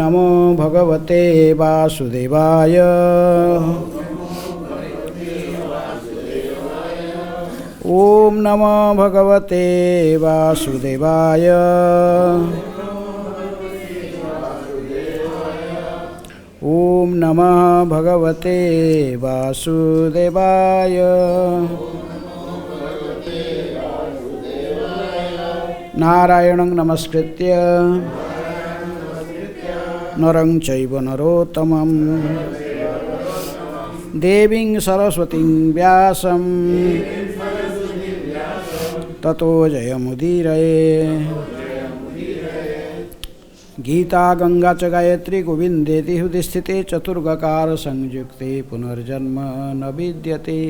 नमो भगवते वासुदेवाय। ओम नमो भगवते वासुदेवाय। ओम नमः भगवते वासुदेवाय। नारायणं नमस्कृत्य नरं चैव नरोत्तमं देवीं सरस्वतीं व्यासं ततो जयमुदीरये। गीता गंगा च गायत्री गोविंदेति हृदि स्थिते चतुर्गकार संयुक्ते पुनर्जन्म न विद्यते।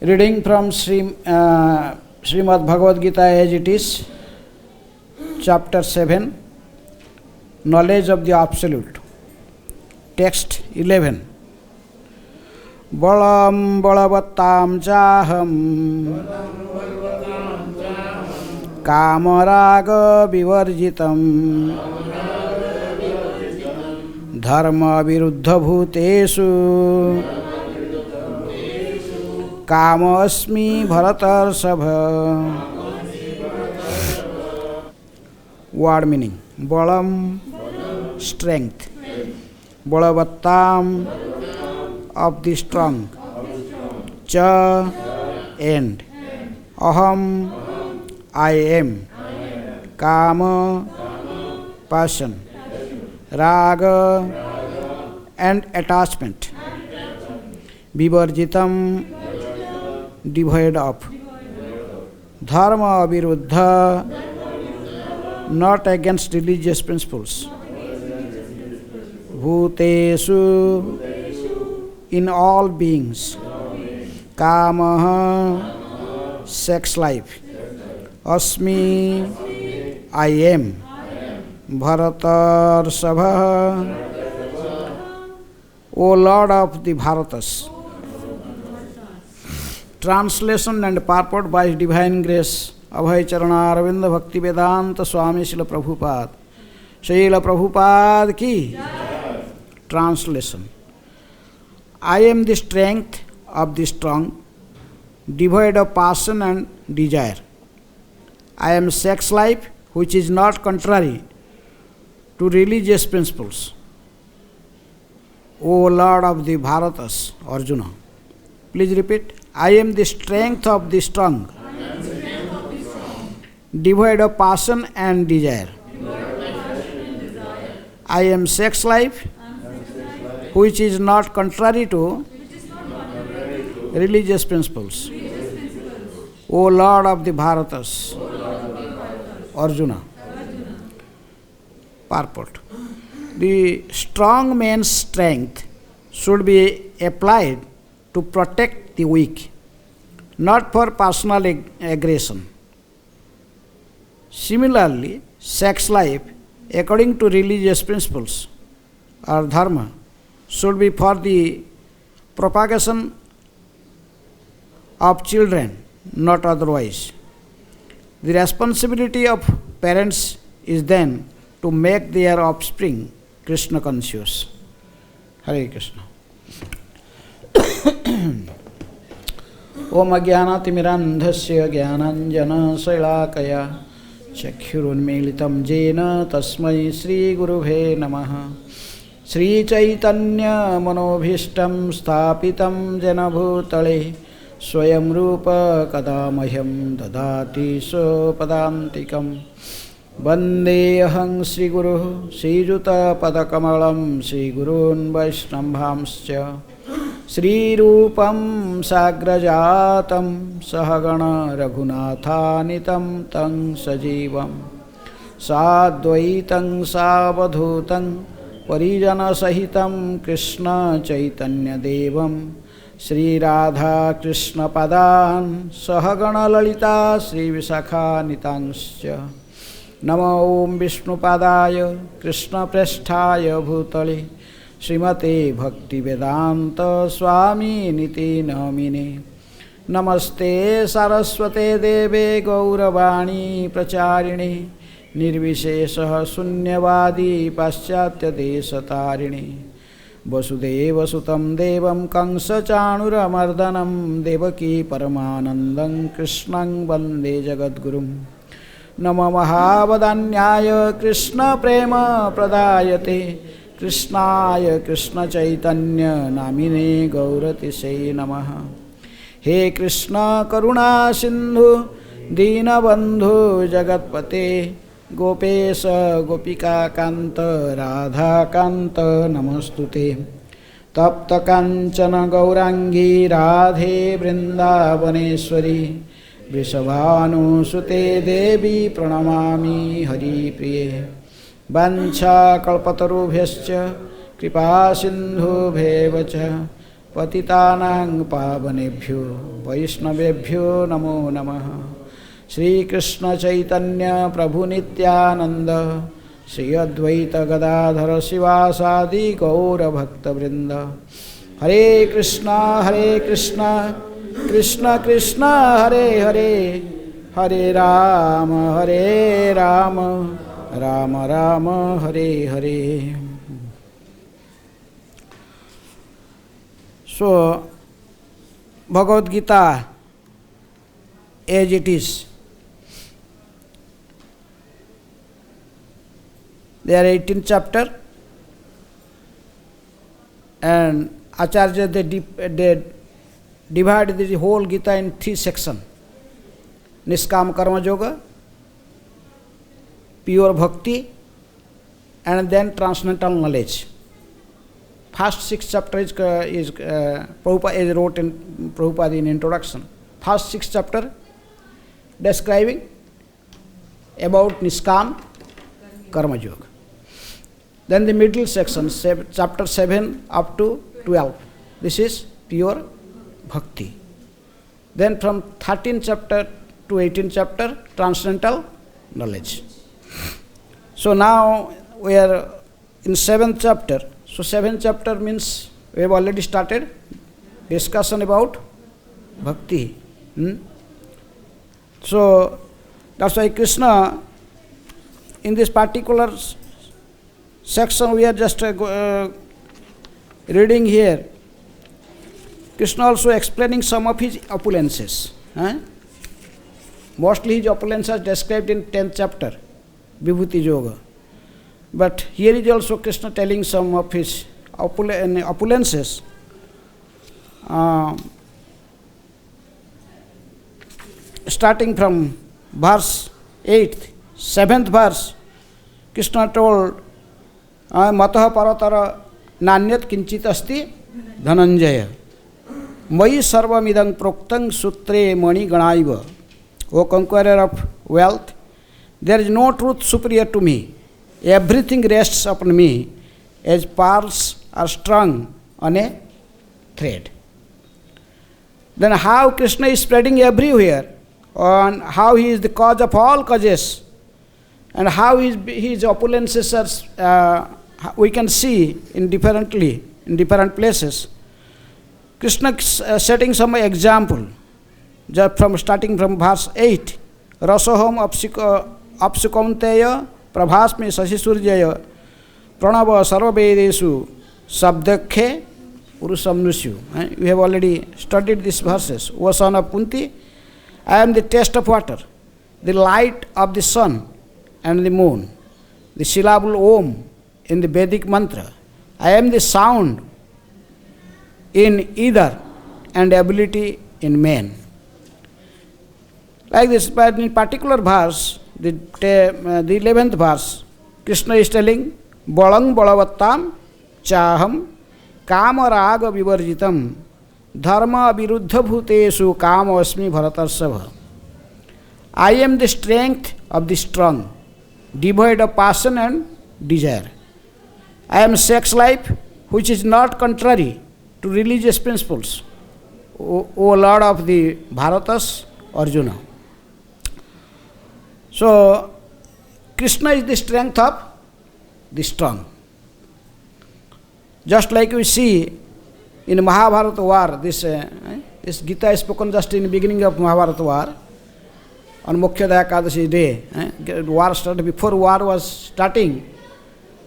Reading from Srimad Bhagavad Gita as it is, chapter 7, Knowledge of the Absolute. Text 11. Balam balavattam chaham kamaraga vivarjitam dharma viruddha bhutesu कामस्मि भरतर्षभ। Word meaning: Balam, strength; Balavattam, of the strong; Cha, end; Aham, I am; Kama, passion; Raga, and attachment; Vivarjitam, devoid of; Dharma viruddha, not against religious principles; Bhutesu, in all beings; Kamaha, sex life; Asmi, I am; Bharatarsabha, O Lord of the Bharatas. Translation and purport by His Divine Grace Abhay Charana Arvinda Bhakti Vedanta Swami Srila Prabhupada. Srila Prabhupada ki. Translation. I am the strength of the strong, devoid of passion and desire. I am sex life which is not contrary to religious principles. O Lord of the Bharatas, Arjuna. Please repeat. I am the strength of the strong, devoid of passion and desire. I am sex life which is not contrary to religious principles. O Lord of the Bharatas, Arjuna. Purport. The strong man's strength should be applied to protect the weak, not for personal aggression. Similarly, sex life, according to religious principles or dharma, should be for the propagation of children, not otherwise. The responsibility of parents is then to make their offspring Krishna conscious. Hare Krishna. Om Ajnanatimirandhasya Jnananjana-Shailakaya Chakshurunmilitam Jena Tasmai Sri Gurubhe Namaha. Sri Chaitanya Manobhishtam Sthapitam Jena Bhutale Swayam Rupa Kadamahyam Dadati Sopadantikam. Vandeham Sri Guru Sri Juta Padakamalam Sri Gurun Vaishnavamscha Sri Rupam Sagrajatam Sahagana Raghunatanitam Tang Sajivam Sadvaitam Savadhutam Parijana Sahitam Krishna Chaitanya Devam Sri Radha Krishna Padan Sahagana Lalita Sri Visakha Nitangscha. Namo Om Vishnu Padaya Krishna Prasthaya Bhutale Srimate Bhakti Vedanta Swami Niti Namine नमस्ते सारस्वते देवे गौरवाणी प्रचारिणे निर्विशेषः शून्यवादी पाश्चात्यदेशतारिणे वसुदेवसुतं देवं कंसचाणूरमर्दनं देवकी परमानन्दं कृष्णं वन्दे जगद्गुरुं नमो महावदान्याय कृष्णप्रेमप्रदायते कृष्णाय कृष्णचैतन्य नामिने गौरतिसे नमः। हे कृष्ण करुणा सिंधु दीनबंधु जगत्पते गोपेश गोपिका कांत राधा कांत नमस्तुते। तप्त कांचन गौरांगी राधे वृंदावनेश्वरी वृषभानुसुते देवी प्रणमामि हरिप्रिये। वाञ्छाकल्पतरुभ्यश्च कृपा सिन्धुभ्येव च पतितानां पावनेभ्यो वैष्णवेभ्यो नमो नमः। श्रीकृष्ण चैतन्य प्रभु नित्यानंद श्री अद्वैत गदाधर शिवासादि गौरभक्तवृंद। हरे Krishna Krishna Krishna Hare Hare Hare Ram Ram Ram Hare Hare. So, Bhagavad Gita as it is, there are 18 chapters, and Acharya they divided the whole Gita in 3 sections: Niskam Karma Yoga, pure bhakti, and then transcendental knowledge. First 6 chapters is Prabhupada wrote in Prabhupada in introduction. First 6 chapters describing about Niskam Karma Yoga. Then the middle section, chapter 7 up to 12. This is pure bhakti. Then from 13 chapter to 18 chapter, transcendental knowledge. So now we are in 7th chapter. So 7th chapter means we have already started discussion about bhakti. So that's why Krishna, in this particular section we are just reading here, Krishna also explaining some of his opulences. Mostly his opulences described in 10th chapter, Vibhuti Yoga. But here is also Krishna telling some of his opulences. Starting from verse 8th, 7th verse, Krishna told, Matah paratara nanyat kinchit asti dhananjaya mai sarvamidang proktang sutre mani ganaiva. O conqueror of wealth, there is no truth superior to me. Everything rests upon me as pearls are strung on a thread. Then how Krishna is spreading everywhere, and how he is the cause of all causes, and how his opulences are, we can see in different places. Krishna setting some example, just from starting from verse 8. Rasoham apsukaunteya prabhasmi sasisurjaya pranava sarvavedesu sabdakhe purusamnusyu. We have already studied these verses. O son of Kunti, I am the taste of water, the light of the sun and the moon, the syllable Om in the Vedic mantra. I am the sound in ether and ability in man. Like this, but in particular verse, the 11th verse, Krishna is telling, Balang balavattam chaham kama raga vivarjitam dharma viruddha bhutesu kama asmi bharatarsabha. I am the strength of the strong, devoid of passion and desire. I am sex life which is not contrary to religious principles, O Lord of the Bharatas, Arjuna. So, Krishna is the strength of the strong. Just like we see in Mahabharata war, this This Gita is spoken just in the beginning of Mahabharata war, on Mukhyadaya Ekadashi day. War started, before war was starting,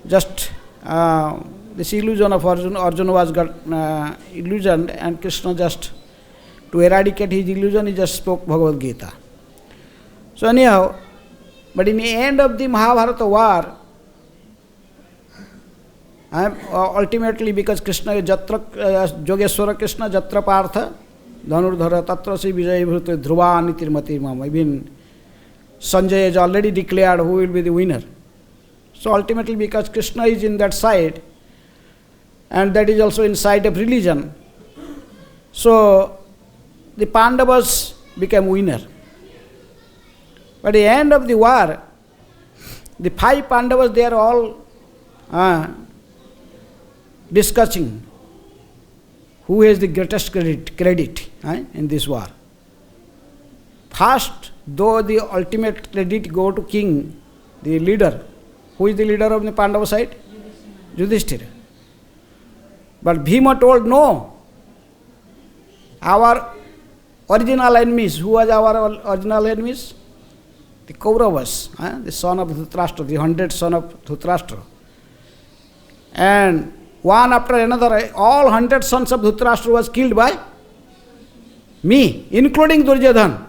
just this illusion of Arjuna was got illusioned, and Krishna just, to eradicate his illusion, he just spoke Bhagavad Gita. So anyhow, but in the end of the Mahabharata war, ultimately, because Krishna is Jatra, Yogeshwara Krishna, Jatra Partha, Dhanurdhara, Tatra Si Vijay Bhrute Dhruva Nitirmati Mama. Even Sanjay has already declared who will be the winner. So ultimately, because Krishna is in that side, and that is also in side of religion, so the Pandavas became winner. But at the end of the war, the 5 Pandavas, they are all discussing who has the greatest credit in this war. First, though the ultimate credit go to king, the leader. Who is the leader of the Pandava side? Yudhishthira. But Bhima told, no. Our original enemies, who was our original enemies? The Kauravas, the son of Dhritarashtra, the 100th son of Dhritarashtra. And one after another, all 100 sons of Dhritarashtra was killed by me, including Duryodhana.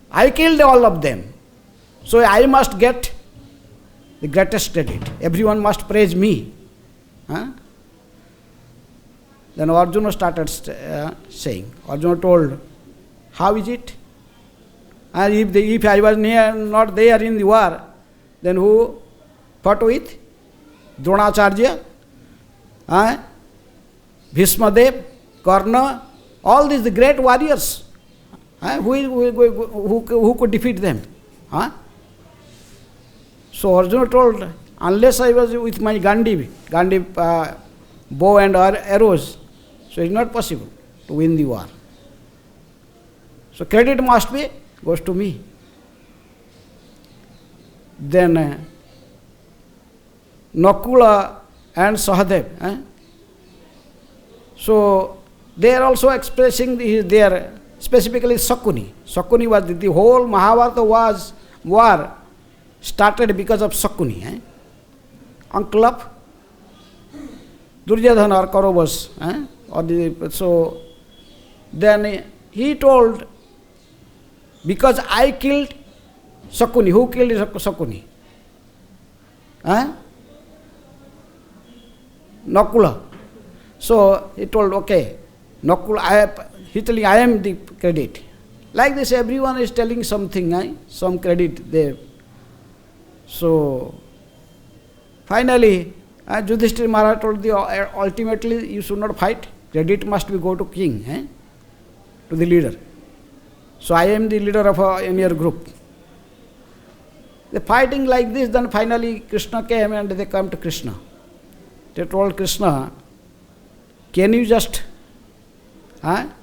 I killed all of them. So I must get the greatest credit. Everyone must praise me. Then Arjuna started saying, Arjuna told, how is it? And if I was not there in the war, then who fought with? Dronacharya, Bhishmadev, Karna, all these the great warriors. Who could defeat them? So Arjuna told, unless I was with my Gandhi bow and arrows, so it's not possible to win the war. So credit goes to me. Then Nakula and Sahadev. So they are also expressing their, specifically Sakuni. Sakuni was the whole Mahabharata war started because of Sakuni. Uncle of Duryodhana or Kauravas. So then he told, because I killed Sakuni. Who killed Sakuni? Nakula. So he told, okay, Nakula, he telling, I am the credit. Like this, everyone is telling something, some credit there. So finally, Yudhishthira Maharaj told, ultimately you should not fight. Credit must be go to king, to the leader. So I am the leader of in your group. They fighting like this, then finally Krishna came and they come to Krishna. They told Krishna, can you just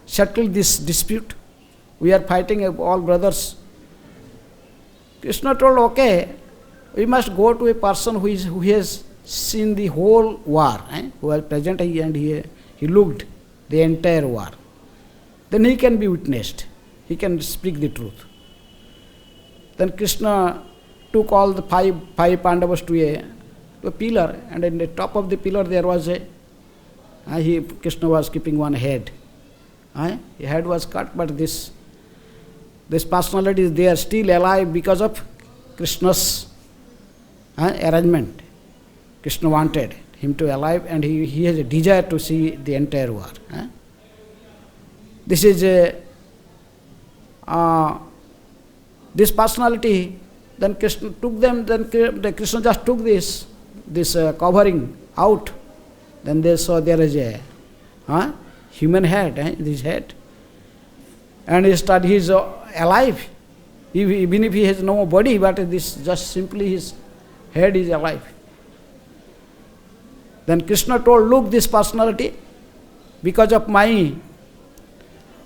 settle this dispute? We are fighting all brothers. Krishna told, okay, we must go to a person who has seen the whole war, who was present and he looked the entire war. Then he can be witnessed. He can speak the truth. Then Krishna took all the five Pandavas to a pillar, and in the top of the pillar there was Krishna was keeping one head. His head was cut, but this personality is there, still alive because of Krishna's arrangement. Krishna wanted him to alive, and he has a desire to see the entire war. This is this personality. Then Krishna took them. Then Krishna just took this covering out. Then they saw there is a human head in his head, and he is alive. Even if he has no body, but this just simply his head is alive. Then Krishna told, look, this personality, because of my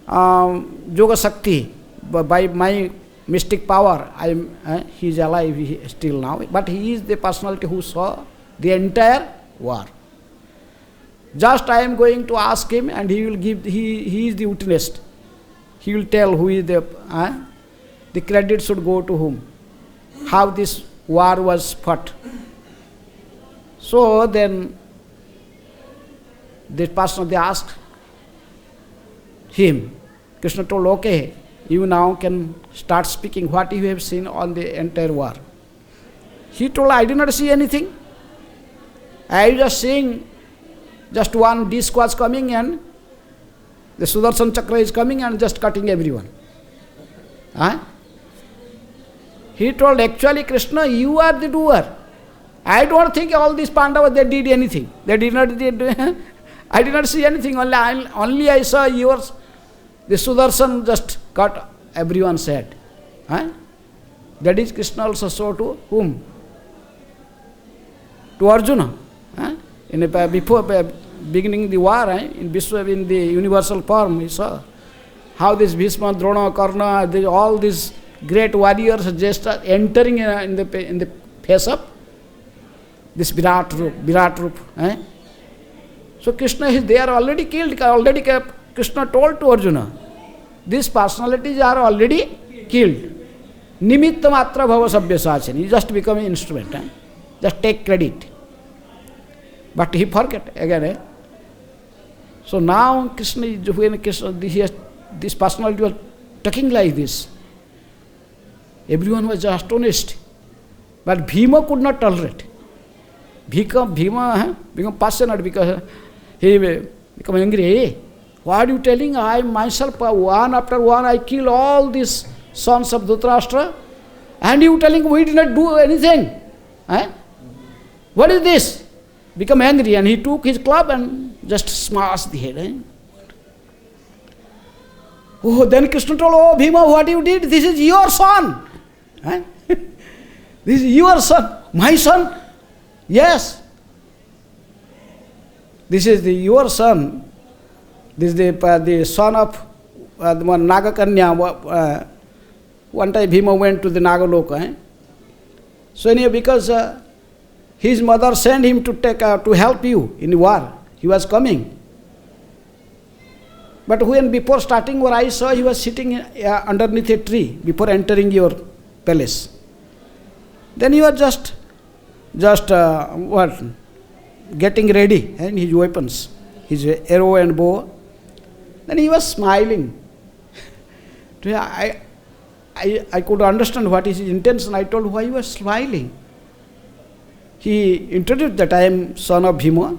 Yoga Shakti, by my mystic power, he is alive still now. But he is the personality who saw the entire war. Just I am going to ask him, and he will give. He is the witness. he will tell who is the credit should go to whom, how this war was fought. So then this person, they asked him. Krishna told, okay, you now can start speaking what you have seen on the entire war. He told, I did not see anything. I was just seeing just one disc was coming and the Sudarshan Chakra is coming and just cutting everyone. He told, actually Krishna, you are the doer. I don't think all these Pandavas, they did anything. They did not I did not see anything. Only I saw yours. The Sudarshan just cut everyone's head. That is Krishna also saw to whom? To Arjuna. Before beginning the war, in the universal form, he saw how this Bhishma, Drona, Karna, all these great warriors just entering in the face of this Virat Rup. So Krishna is there already killed, Krishna told to Arjuna, these personalities are already killed. Nimitta matra bhava sabya sachani. You just become an instrument. Just take credit. But he forget again. So now when this personality was talking like this, everyone was astonished. But Bhima could not tolerate. Bhima became passionate because he became angry. Hey, what are you telling? I myself, one after one, I kill all these sons of Dhritarashtra, and you telling we did not do anything. What is this? Become angry, and he took his club and just smashed the head. Oh, then Krishna told, oh Bhima, what you did? This is your son. This is your son. My son? Yes. This is your son. This is the son of one Nagakanya. One time Bhima went to the Nagaloka. So anyway, because his mother sent him to help you in the war. He was coming. But when before starting war, I saw he was sitting underneath a tree before entering your palace. Then he was just getting ready and his weapons, his arrow and bow. Then he was smiling. I could understand what is his intention. I told why he was smiling. He introduced that I am son of Bhima,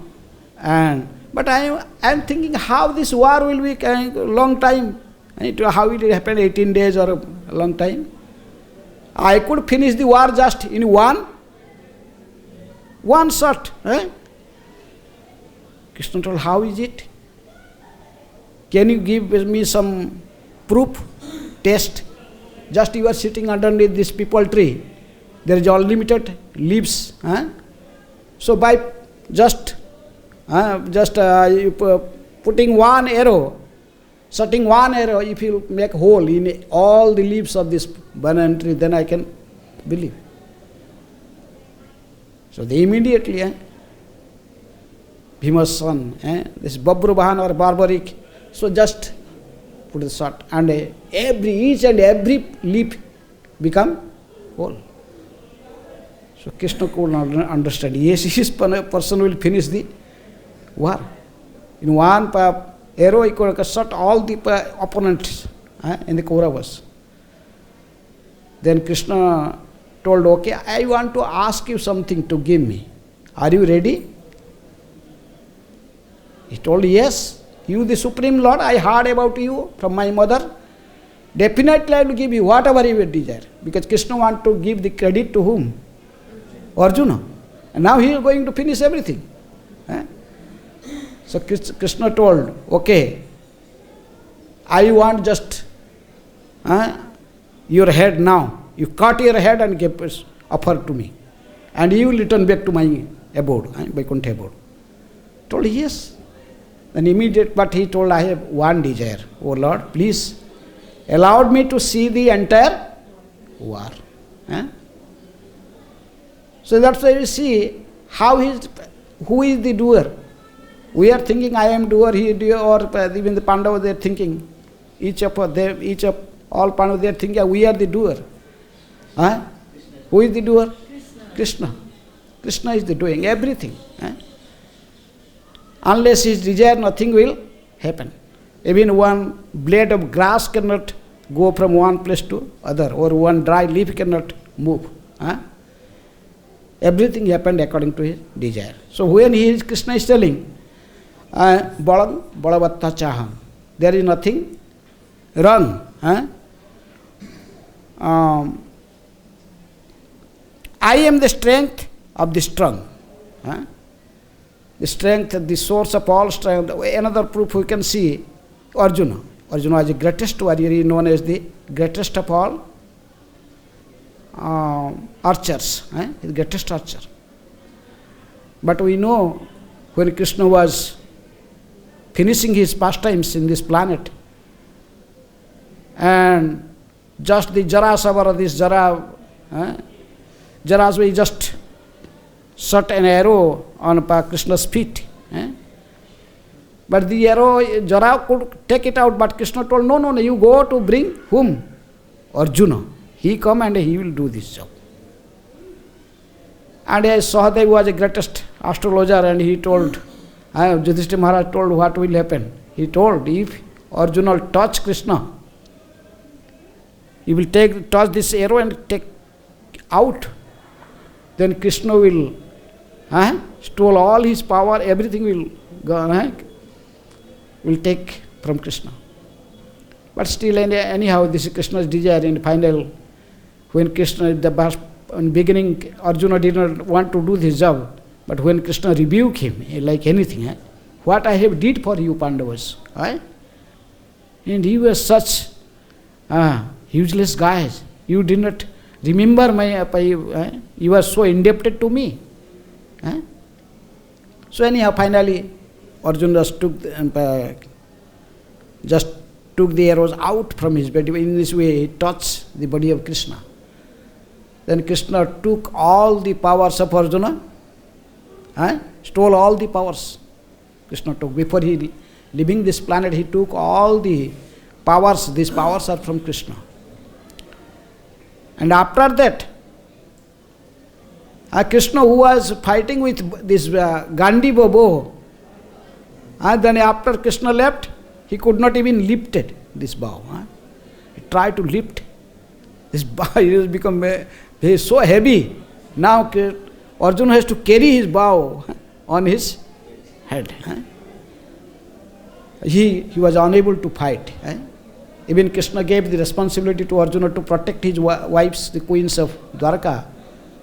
but I am thinking how this war will be a long time. How it will happen, 18 days or a long time. I could finish the war just in one shot. Krishna told, how is it? Can you give me some proof, test? Just you are sitting underneath this peepal tree. There is unlimited leaves. So by just putting one arrow, shooting one arrow, if you make hole in all the leaves of this banana tree, then I can believe. So they immediately, Bhima's son, this Babrubahan or barbaric, so just put the shot, and each and every leaf become whole. So Krishna could not understand. Yes, his person will finish the war. In one arrow, he could shot all the opponents in the Kauravas. Then Krishna told, okay, I want to ask you something to give me. Are you ready? He told, yes, you the Supreme Lord, I heard about you from my mother. Definitely I will give you whatever you desire. Because Krishna wants to give the credit to whom? Arjuna. And now he is going to finish everything. So Krishna told, okay, I want just your head now. You cut your head and give offer to me. And you will return back to my abode, Vaikuntha abode. Told, yes. Then but he told, I have one desire. Oh Lord, please allow me to see the entire war. So that's why we see who is the doer. We are thinking I am doer, he is doer, or even the Pandavas they are thinking. Each of them, all Pandavas, they are thinking, we are the doer. Huh? Who is the doer? Krishna. Krishna is the doing everything. Unless his desire, nothing will happen. Even one blade of grass cannot go from one place to other, or one dry leaf cannot move. Everything happened according to his desire. So when Krishna is telling, Balang Balavatta Chaham, there is nothing wrong. I am the strength of the strong. The strength, the source of all strength. Another proof we can see, Arjuna. Arjuna is the greatest warrior, he is known as the greatest of all archers. The greatest archer. But we know when Krishna was finishing his pastimes in this planet, and just the Jarasavara, this Jarasva just shot an arrow on Krishna's feet. But the arrow, Jara could take it out, but Krishna told, no, you go to bring whom? Arjuna. He come and he will do this job. And Sahadev was the greatest astrologer, and he told, Yudhishthira Maharaj told what will happen. He told, if Arjuna will touch Krishna, he will touch this arrow and take out. Then Krishna will stole all his power, everything will go, will take from Krishna. But still, anyhow, this is Krishna's desire. In final, when Krishna, in beginning, Arjuna did not want to do this job, but when Krishna rebuked him, like anything, what I have did for you, Pandavas, and he was such useless guys. You did not remember you were so indebted to me. So anyhow, finally, Arjuna just took the arrows out from his body. In this way, he touched the body of Krishna. Then Krishna took all the powers of Arjuna, stole all the powers. Krishna took. Before he leaving this planet, he took all the powers. These powers are from Krishna. And after that, Krishna, who was fighting with this Gandiva bow, then after Krishna left, he could not even lift it, this bow. He tried to lift this bow. It has become he is so heavy. Now Arjuna has to carry his bow on his head. He was unable to fight. Even Krishna gave the responsibility to Arjuna to protect his wives, the queens of Dwarka,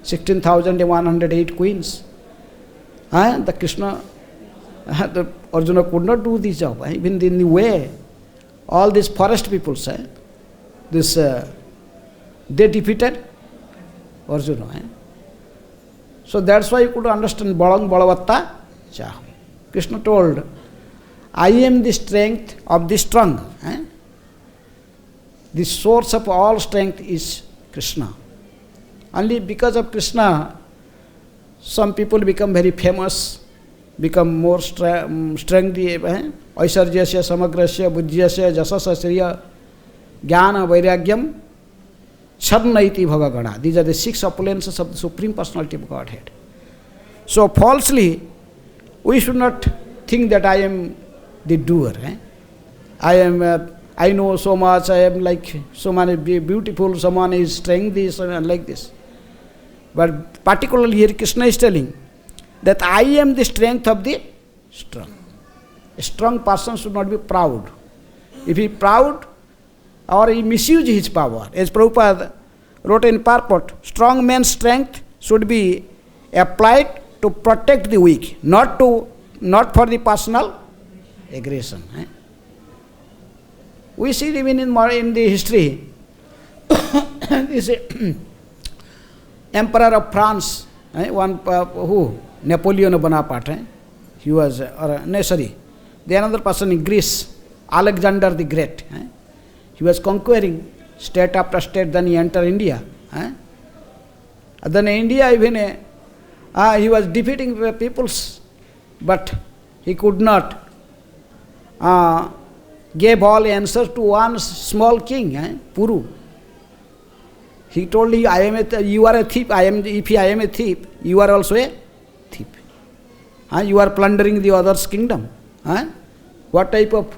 16,108 queens. The Krishna, the Arjuna could not do this job. Even in the way, all these forest peoples, they defeated Arjuna. So that's why you could understand Balang Balavatta Chaham. Krishna told, I am the strength of the strong. The source of all strength is Krishna. Only because of Krishna, some people become very famous, become more strengthy. Aisarjasya, Samagrasya, Buddhyasya, Jasasa, Sriya, Jnana, Vairagyam, Charnaiti Bhavagana. These are the 6 opulences of the Supreme Personality of Godhead. So falsely, we should not think that I am the doer. I know so much, I am like so many beautiful, someone is strength this and like this. But particularly here Krishna is telling that I am the strength of the strong. A strong person should not be proud. If he is proud or he misuses his power, as Prabhupada wrote in purport, strong man's strength should be applied to protect the weak, not for the personal aggression. We see even in the history, this Emperor of France, Napoleon Bonaparte, he was, the another person in Greece, Alexander the Great. He was conquering state after state, then he entered India. Then India even, he was defeating peoples, but he could not gave all answers to one small king, Puru. He told him, you are a thief. If I am a thief, you are also a thief. You are plundering the other's kingdom. What type of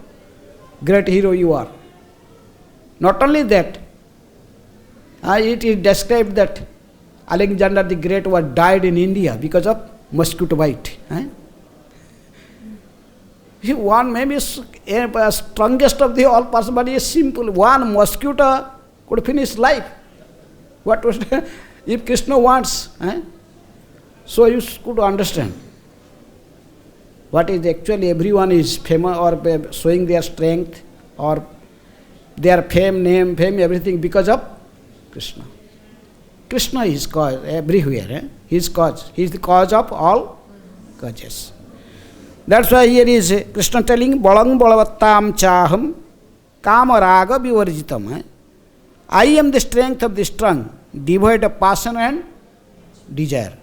great hero you are? Not only that, it is described that Alexander the Great was died in India because of mosquito bite. One maybe strongest of the all person, but is simple. One mosquito could finish life. What was if Krishna wants? So you could understand what is actually everyone is famous or showing their strength or their fame, everything because of Krishna. Krishna is cause everywhere. He is cause. He is the cause of all causes. That's why here is Krishna telling Balang Balavattam Chaham Kama Raga Vivarjitam. I am the strength of the strong, devoid of passion and desire.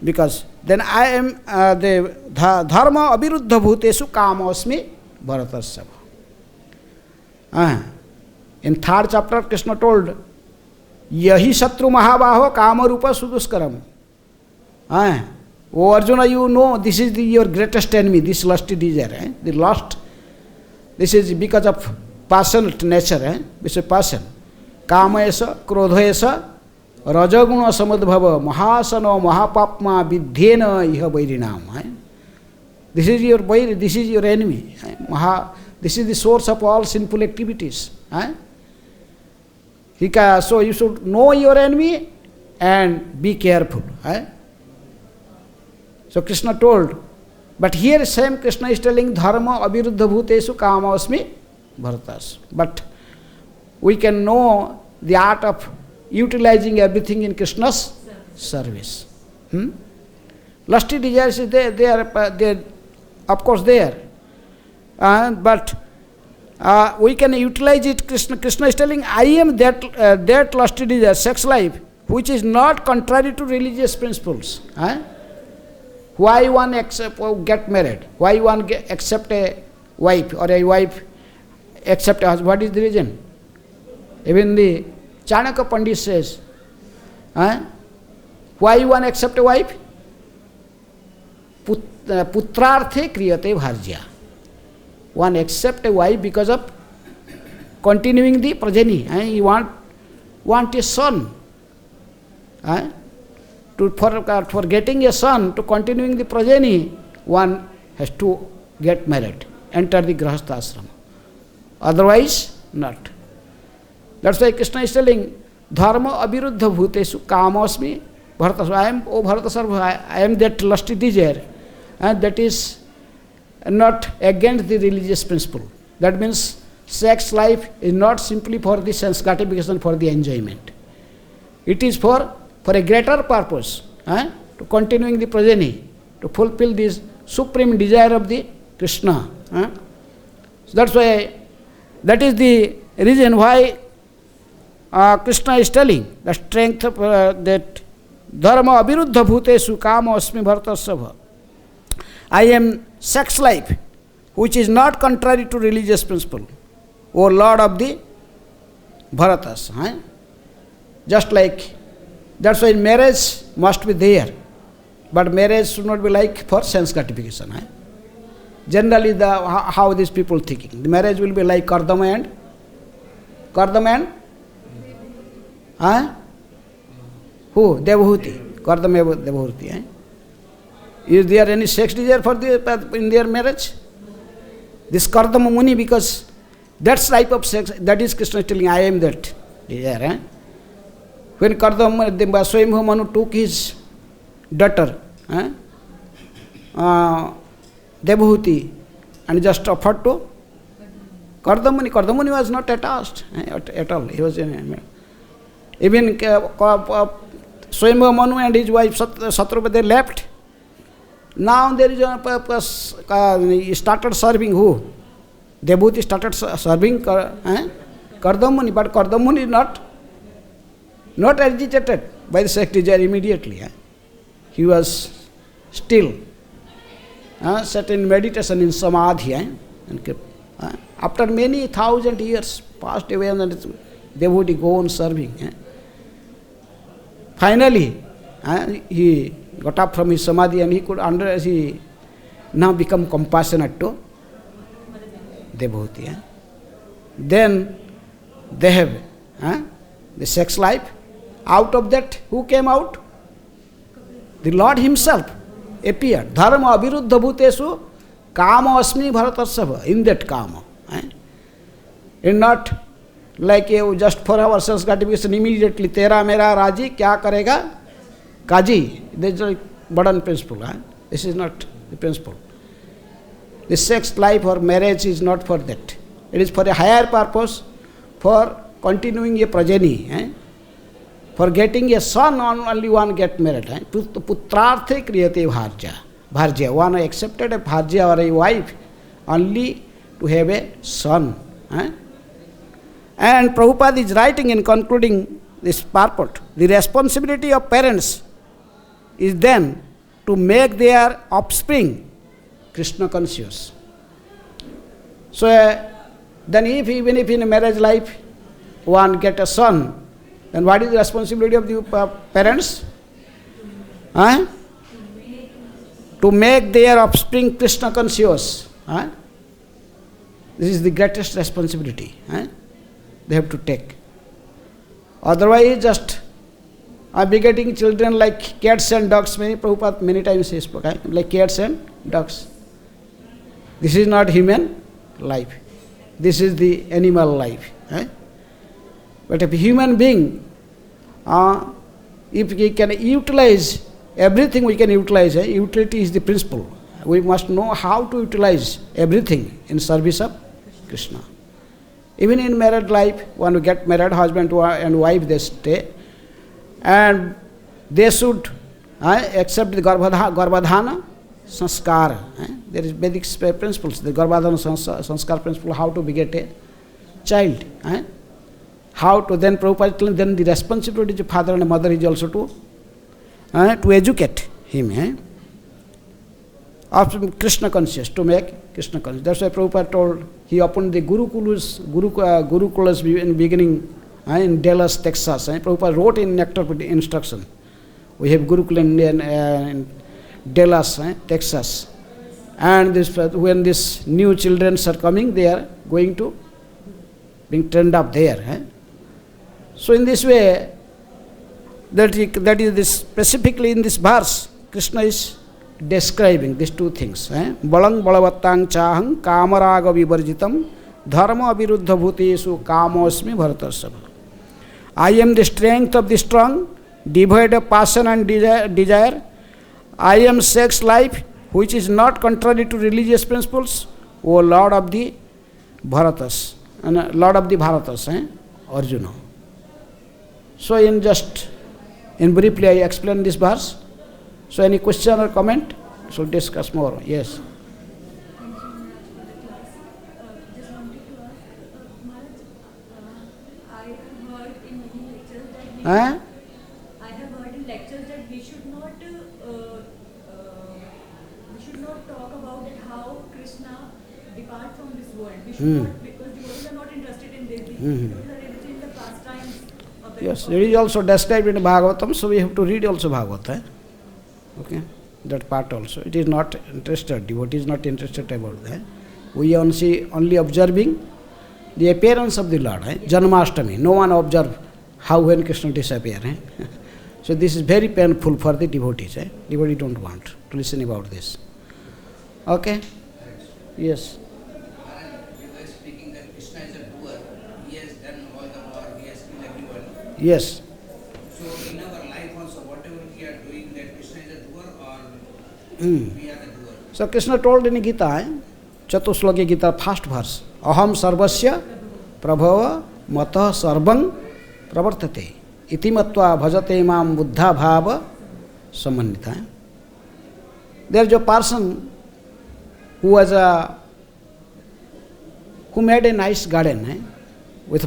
Because then I am the dharma abhiruddha bhutesu kamosmi bharatasya. In third chapter, Krishna told, Yahi Shatru Mahabaho Kamarupa Suduskaram. Oh Arjuna, you know this is your greatest enemy, this lusty desire. The lust, this is because of passionate nature, this is passion. Kamayasa, Krodhayasa, Rajaguna Samadbhava, Mahasano, Mahapapma, Vidhyena, Iha Vairinam. This is your vairi, this is your enemy. This is the source of all sinful activities. So you should know your enemy and be careful. So Krishna told, but here same Krishna is telling dharma abhiruddha bhutesu kamasmi bharatas. But we can know the art of utilizing everything in Krishna's service. Lusty desires is there, they are of course there. But we can utilize it. Krishna is telling, I am that lusty desire, sex life, which is not contrary to religious principles. Why one get married? Why one accept a wife or a wife accept a husband? What is the reason? Even the Chanakya Pandit says, why one accept a wife? Putrarthe kriyate bharjya. One accept a wife because of continuing the progeny. He want a son. For getting a son, to continuing the progeny, one has to get married, enter the grahastha ashrama. Otherwise, not. That's why Krishna is telling, dharma abhiruddha bhutesu kamosmi bharatasarva. I am, O Bharatasarva, I am that lusty desire, and that is not against the religious principle. That means sex life is not simply for the sense gratification, for the enjoyment. It is for a greater purpose, to continuing the progeny, to fulfill this supreme desire of the Krishna. So that's why, that is the reason why Krishna is telling the strength of that dharma abhiruddha bhutesu kama asmi bharatasya. I am sex life, which is not contrary to religious principle, O Lord of the Bharatas. Just like, that's why marriage must be there, but marriage should not be like for sense gratification. Generally, how these people thinking, the marriage will be like Kardama and who? Devahuti. Kardama Devahuti. Is there any sex desire in their marriage? This Kardama Muni, because that type of sex, that is Krishna telling, I am that desire. When Kardama, Swayambhu Manu took his daughter, Devahuti, and just offered to Kardama Muni. Kardama Muni was not attached at all. He was even Swayambhu Manu and his wife Satrupati, they left. Now there is a purpose. He started serving who? Devahuti started serving Kardama Muni, but Kardama Muni is not agitated by the sex desire immediately. He was still set in meditation, in samadhi, and kept After many thousand years passed away, and the devotee go on serving. Finally, he got up from his samadhi and he now become compassionate to devotee. Then they have the sex life. Out of that, who came out? The Lord himself appeared. Dharma aviruddha bhutesu kama asmi bharatarsava. In that kama. And not like you just for our sense gratification immediately, tera mera raji, kya karega? Kaji. This is a burden principle. This is not the principle. The sex life or marriage is not for that. It is for a higher purpose, for continuing a progeny. For getting a son, only one get married. Putrarthe kriyate bharja. Bharja. One accepted a bharja or a wife only to have a son. And Prabhupada is writing in concluding this purport, the responsibility of parents is then to make their offspring Krishna conscious. So then even if in a marriage life one get a son, then what is the responsibility of the parents? To make their offspring Krishna conscious. This is the greatest responsibility they have to take. Otherwise, just begetting children like cats and dogs. Prabhupada many times he spoke, like cats and dogs. This is not human life. This is the animal life. But if a human being, if he can utilize everything, we can utilize. Utility is the principle. We must know how to utilize everything in service of Krishna. Even in married life, when we get married, husband and wife, they stay. And they should accept the Garbhadhana Sanskar. There is Vedic principles, the Garbhadhana Sanskar principle, how to beget a child. How to then Prabhupada, then the responsibility of father and mother is also to educate him. Of Krishna conscious, to make Krishna conscious. That's why Prabhupada told, he opened the Gurukulas in beginning in Dallas, Texas. Prabhupada wrote in Nectar instruction. We have Gurukul in Dallas, Texas. And when these new children are coming, they are going to being trained up there. So in this way, that is this specifically in this verse, Krishna is describing these two things. Balang balavattang chahang kamaraga vivarjitam dharma aviruddha bhutesu kamosmi bharatarsava. I am the strength of the strong, devoid of passion and desire. I am sex life, which is not contrary to religious principles, O Lord of the Bharatas, and Lord of the Bharatas, Arjuna. So in briefly I explained this verse. So any question or comment? So discuss more. Yes. I have heard in lectures that we should not talk about it, how Krishna departs from this world. We should not, because devotees are not interested in this. Devotees are interested in the pastimes of the Yes, it is also described in Bhagavatam, so we have to read also Bhagavata. Okay, that part also. It is not interested, devotee is not interested about that. We are only observing the appearance of the Lord. Janmashtami, no one observe how when Krishna disappear. So this is very painful for the devotees. Devotees don't want to listen about this. Okay? Yes. You were speaking that Krishna is a doer. He has done all the work, he has killed everyone. Yes. So in our life also, whatever we are doing, that Krishna is a doer or we are the doer. So Krishna told in Gita, Chatusloki Gita, first verse, Aham sarvasya prabhava matah sarvang pravartate iti matva bhajate mam buddha bhava samannita. There is a person who made a nice garden with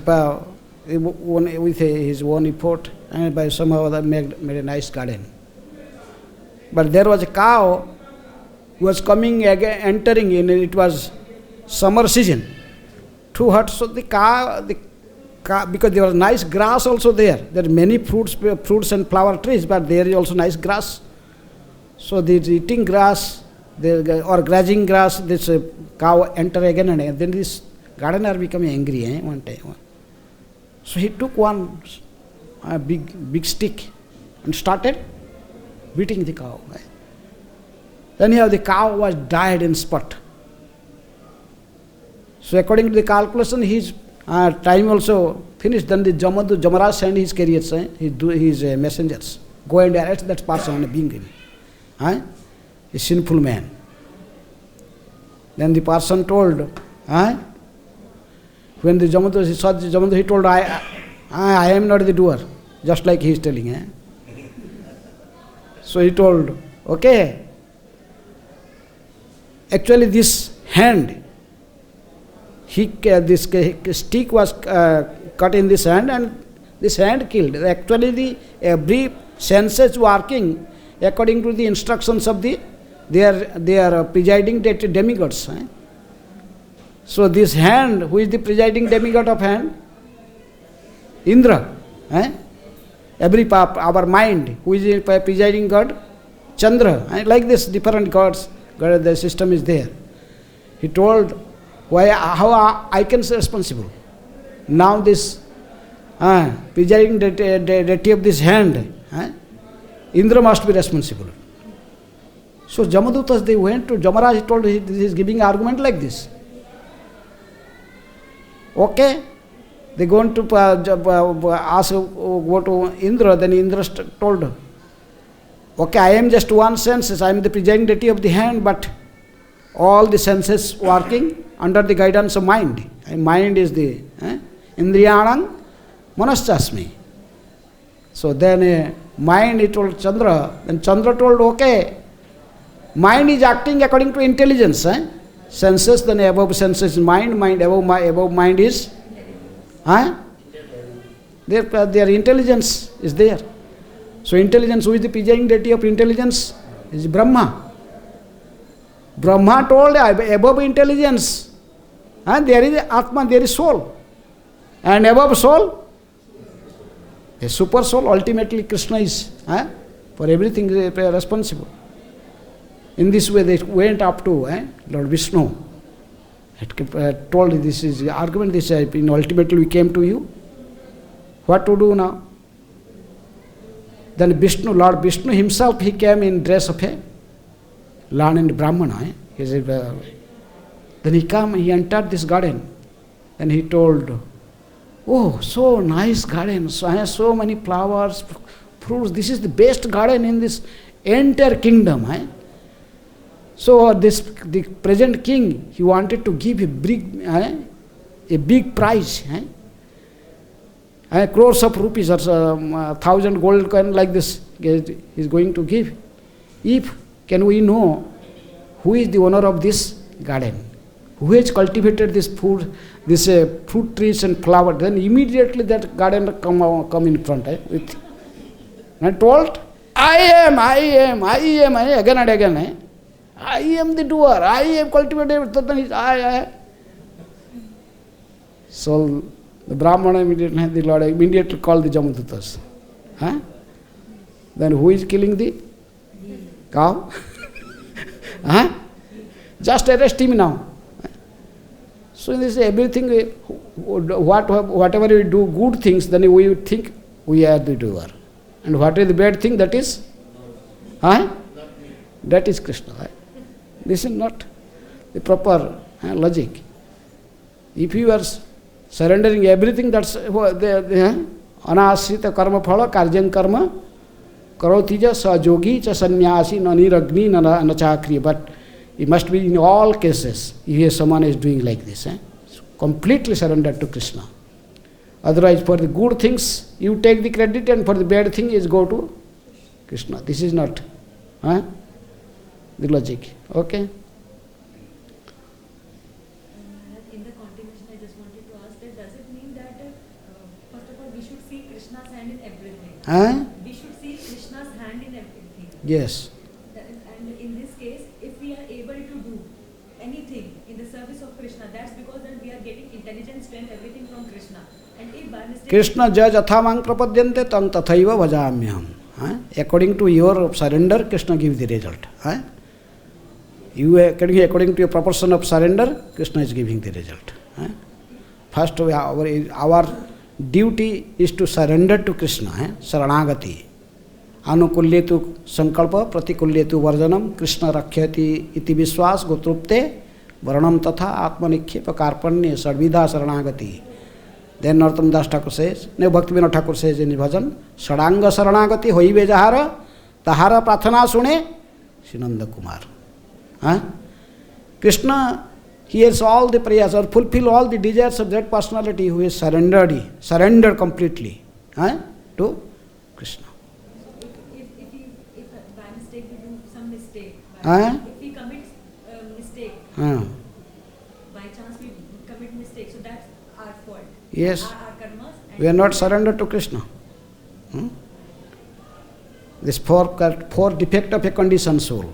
his own effort, and by somehow other made a nice garden. But there was a cow who was coming again, entering in, it was summer season. 2 huts. So the cow, because there was nice grass also there. There are many fruits and flower trees, but there is also nice grass. So they eating grass, or grazing grass. This cow enter again and again. Then this gardener became angry one time. So he took one big stick and started beating the cow. Then the cow was died in spot. So according to the calculation, his time also finished. Then the Jamaraj sent his carriers, his messengers, go and arrest that person being a sinful man. Then the person told, when the Jamadhu saw the Jamadhu, he told, I am not the doer, just like he is telling. So he told, okay, actually this hand, this stick was cut in this hand, and this hand killed. Actually every senses working according to the instructions of they are presiding demigods. So this hand, who is the presiding demigod of hand? Indra. Every our mind, who is the presiding god? Chandra. Like this, different gods, the system is there. He told, how I can say responsible? Now this presiding deity of this hand, Indra must be responsible. So Jamadutas, they went to Jamaraj, he told, he is giving argument like this. Okay, they go to ask, go to Indra, then Indra told, okay, I am just one senses, I am the presiding deity of the hand, but all the senses working under the guidance of mind. And mind is the Indriyanam Manaschasmi. So then mind, he told Chandra, then Chandra told, okay, mind is acting according to intelligence. Senses, then above senses mind, above mind is their intelligence is there. So intelligence, who is the presiding deity of intelligence? Is Brahma. Brahma told, above intelligence, there is Atma, there is soul. And above soul, a super soul. Ultimately Krishna is for everything responsible. In this way they went up to Lord Vishnu. Told, this is the argument, this ultimately we came to you. What to do now? Then Vishnu, Lord Vishnu himself, he came in dress of a learned Brahmana. Then he entered this garden. Then he told, oh, so nice garden, so many flowers, fruits, this is the best garden in this entire kingdom. So the present king, he wanted to give a big prize. Crores of rupees or 1,000 gold coin like this he is going to give. Can we know who is the owner of this garden? Who has cultivated this fruit trees and flowers? Then immediately that garden come in front with. And told, I am, again and again. I am the doer, I have cultivated. So the Brahmana immediately, the Lord immediately called the Jamadutas. Then who is killing the cow? Just arrest him now. So this is everything, whatever we do good things, then we would think we are the doer. And what is the bad thing, that is? That is Krishna. This is not the proper logic. If you are surrendering everything, that's anasrita karma phala karjan karma karotija sa jogi cha sannyasi na niragni na chakri. But it must be in all cases, if someone is doing like this. Completely surrendered to Krishna. Otherwise, for the good things, you take the credit, and for the bad thing is go to Krishna. This is not the logic. Okay? In the continuation, I just wanted to ask that, does it mean that, first of all, we should see Krishna's hand in everything? We should see Krishna's hand in everything. Yes. And in this case, if we are able to do anything in the service of Krishna, that's because that we are getting intelligence understand everything from Krishna. And if by mistake Krishna yatha mang prapadyante tang tathaiva bhajamyaham. According to your surrender, Krishna gives the result. You according to your proportion of surrender, Krishna is giving the result. First, our duty is to surrender to Krishna. Saranagati. Anukulyetu sankalpa pratikulyetu varjanam Krishna rakhyati iti viswas gotrupte varanam tatha atmanikhepa karpanye sarvidha saranagati. Then Narottam Das Thakur says, no, Bhaktivinoda Thakur says in his bhajan, Sadanga saranagati hoive jahara tahara prathana sune Srinanda Kumar. Krishna hears all the prayers or fulfill all the desires of that personality who is surrendered completely to Krishna. if by mistake we do some mistake, Huh? if we commit mistake, by chance we commit mistake, so that's our fault. Yes. Our karmas. And We are not surrendered to Krishna. This four defect of a conditioned soul.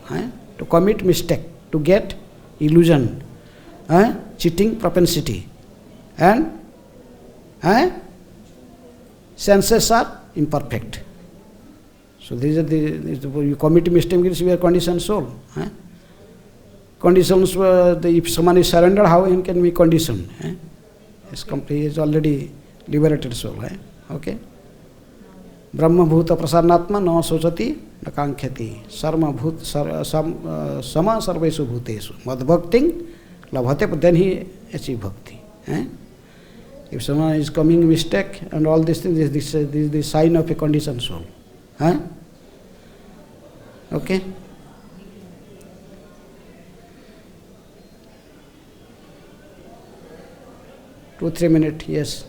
To commit mistake, to get illusion, cheating propensity, and senses are imperfect. So these are you commit mistake means you are conditioned soul. Conditions, if someone is surrendered, how he can be conditioned? He is already liberated soul. Okay? Brahma bhuta prasanatma no sochati na kankhati sarma bhut sama sarvesu bhutesu mad bhakting labhate, but then he achieve bhakti. If someone is coming mistake and all these things, this is the sign of a conditioned soul. Okay? Two, 3 minutes, yes.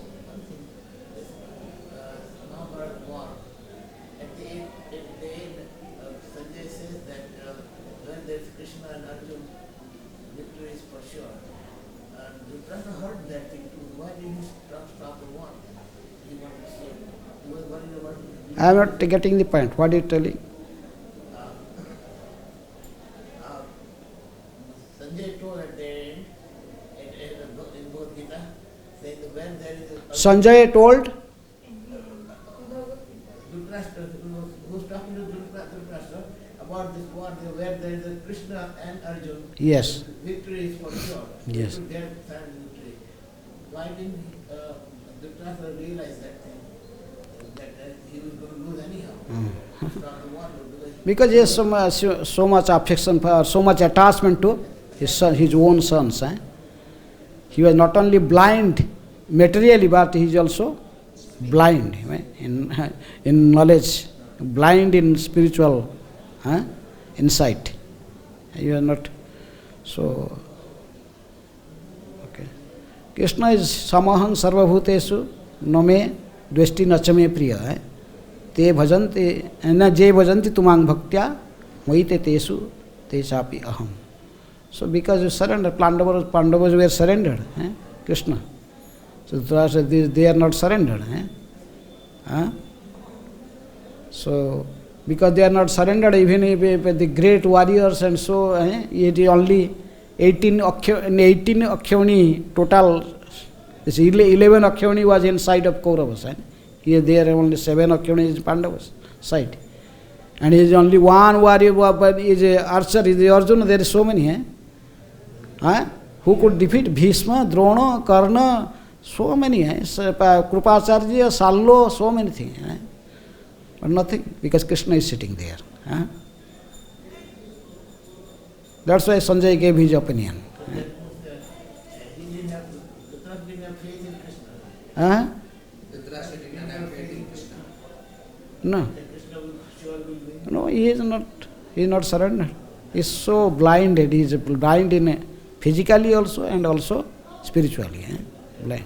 I am not getting the point. What are you telling? Sanjay told at the end, in Bhagavad Gita, saying that when there is a... Sanjay told? Dhritarashtra, who was talking to Dhritarashtra about this war, where there is a Krishna and Arjun. Yes. Victory is for sure. Yes. To get victory. Why didn't Dhritarashtra realize that thing? That he was going to lose anyhow. Start the war, Because he has so much affection, so much attachment to his own sons. He was not only blind materially, but he is also blind in knowledge, blind in spiritual insight. You are not so. Okay. Krishna is samaham sarvabhutesu nome dvesti nachame priya. Te bhajanti na je bhajanti tumang bhaktya moite tesu te chapi aham. So because you surrender, Pandavas were surrendered, Krishna. So they are not surrendered. So because they are not surrendered, even if the great warriors and so, it is only 18 Akhyoni total, 11 Akhyoni was inside of Kauravas. Here there are only 7 Akhyoni in Pandavas side. And is only one warrior, but is a archer, is the Arjuna, there are so many. Who could defeat Bhishma, Drona, Karna, so many. Krupacharya, Sallo, so many things. But nothing, because Krishna is sitting there. That's why Sanjay gave his opinion. he didn't have faith in Krishna. Dhritarashtra did not have faith in Krishna. No. That Krishna will surely win. No, he is not surrendered. He is so blinded. He is blind in physically also and also spiritually. Blind.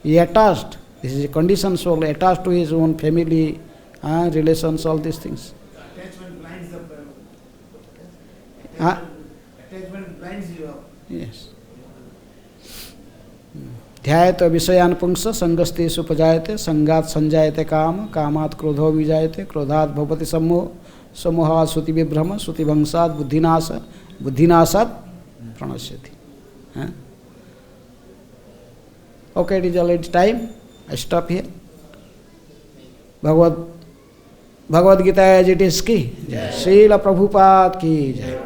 He attached. This is a conditioned soul, attached to his own family, relations, all these things. Attachment blinds the... Attachment blinds you up. Yes. ध्यायत विषयान पुंस संगस्तेषु उपजायते संगात संजायते काम कामात् क्रोधो विजायते क्रोधात् भवति सम्मोह सम्मोहात् श्रुति विभ्रम श्रुति भंसात् बुद्धिनाश बुद्धिनाशात् प्रणश्यति. Okay, it is already time. I stop here. Bhagavad Gita as it is की जय, श्रील प्रभुपाद की जय।